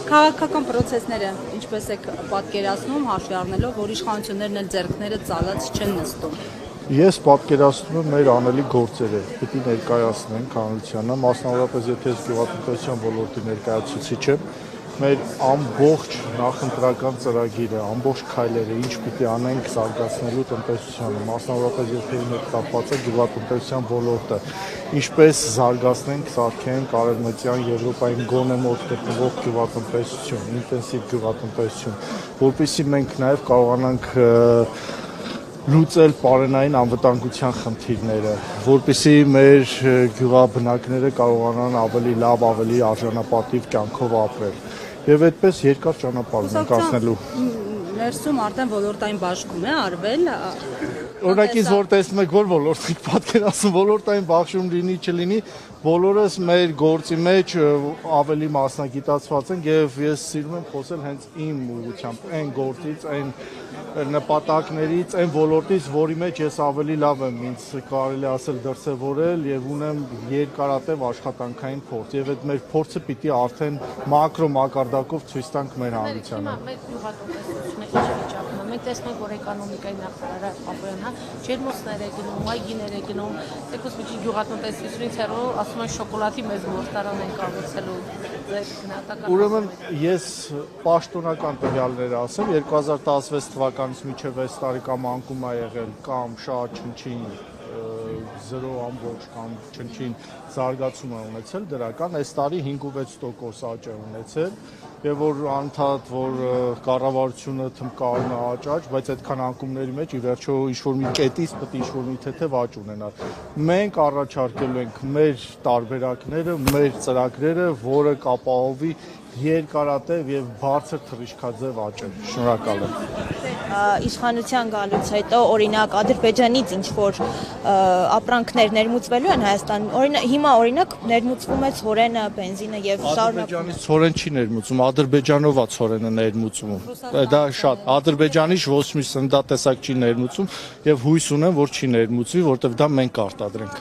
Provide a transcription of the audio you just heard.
Քաղաքական process-ները ինչպես եք պատկերացնում, հաշվի առնելով, որ իշխանություններն էլ ձեռքները ծալած չեն նստում։ Ես պատկերացնում եմ մեր անելի գործերը, պիտի ներկայացնենք հանրությանը, մասնավորապես եթե ես գյուղատնտեսության ոլորտի ներկայացուցիչ եմ, մեր ամբողջ նախընտրական ծրագիրը, ամբողջ քայլերը, ինչ պիտի անենք զարգացնելու տնտեսությանը, մասնավորապես եթե ինքն կապված է գյուղատնտեսության ոլորտը, ինչպես զարգացնենք, սարքենք արևմտյան Եվրոպային գոնե մոտ գտնվող գյուղատնտեսություն, ինտենսիվ գյուղատնտեսություն, որպեսզի մենք նաև կարողանանք լուծել պարենային անվտանգության խնդիրները, որպեսզի մեր գյուղաբնակները կարողանան ավելի լավ, ավելի արժանապատիվ կյանքով ապրել։ Եվ այդպես երկար ճանապարհ ենք անցնելու։ Ներսում արդեն ոլորտային բաշխում է արվել։ Օրինակից որ տեսնում եք, որ ոլորտ եք պատկերացնում, ոլորտային բաշխում լինի, չլինի, բոլորս մեր գործի մեջ ավելի մասնագիտացված ենք եւ ես սիրում եմ խոսել հենց իմ ուղղությամբ, այն գործից, այն նպատակներից, այն ոլորտից, որի մեջ ես ավելի լավ եմ, ինձ կարելի ասել դրսևորել եւ ունեմ երկարատև աշխատանքային փորձ եւ այդ մեր փորձը պիտի արդեն մակրո մակարդակով ցույց տանք մեր հանրությանը։ Մենք տեսնում ենք, որ էկոնոմիկայի նախարարը Ապոյանա ջերմոցներ է գնում, այգիներ է գնում, թեկուզ մի գյուղատնտեսությունից հեռու ասում են շոկոլադի մեզ գործարան են կառուցելու ձեր գնահատականը։ Ուրեմն ես պաշտոնական տվյալներ ասեմ, 2016 թվականից մինչև 6 տարի կամ անկում ա եղել կամ շատ չնչին 0 կամ չնչին զարգացում է ունեցել դրական, այս տարի 5-6% աճ է ունեցել եւ որ անդադ որ կառավարությունը թմկարում է աճ, բայց այդքան անկումների մեջ ի վերջո ինչ-որ մի կետից պետք է ինչ-որ մի թեթև աճ ունենալ։ Մենք առաջարկելու ենք մեր տարբերակները, մեր ծրագրերը, որը կապահովի երկարատև եւ բարձր թռիչքաձև աճը։ Շնորհակալ եմ։ Իշխանության գալուց հետո օրինակ Ադրբեջանից ինչ որ ապրանքներ ներմուծվելու են Հայաստան։ Հիմա օրինակ ներմուծվում է ցորենը, բենզինը եւ Ադրբեջանից ցորեն չի ներմուծում, Ադրբեջանով է ցորենը ներմուծում։ Դա շատ Ադրբեջանից ոչ մի սննդատեսակ չի ներմուծում եւ հույս ունեմ, որ չի ներմուծվի, որտեվ դա մենք կարտադրենք։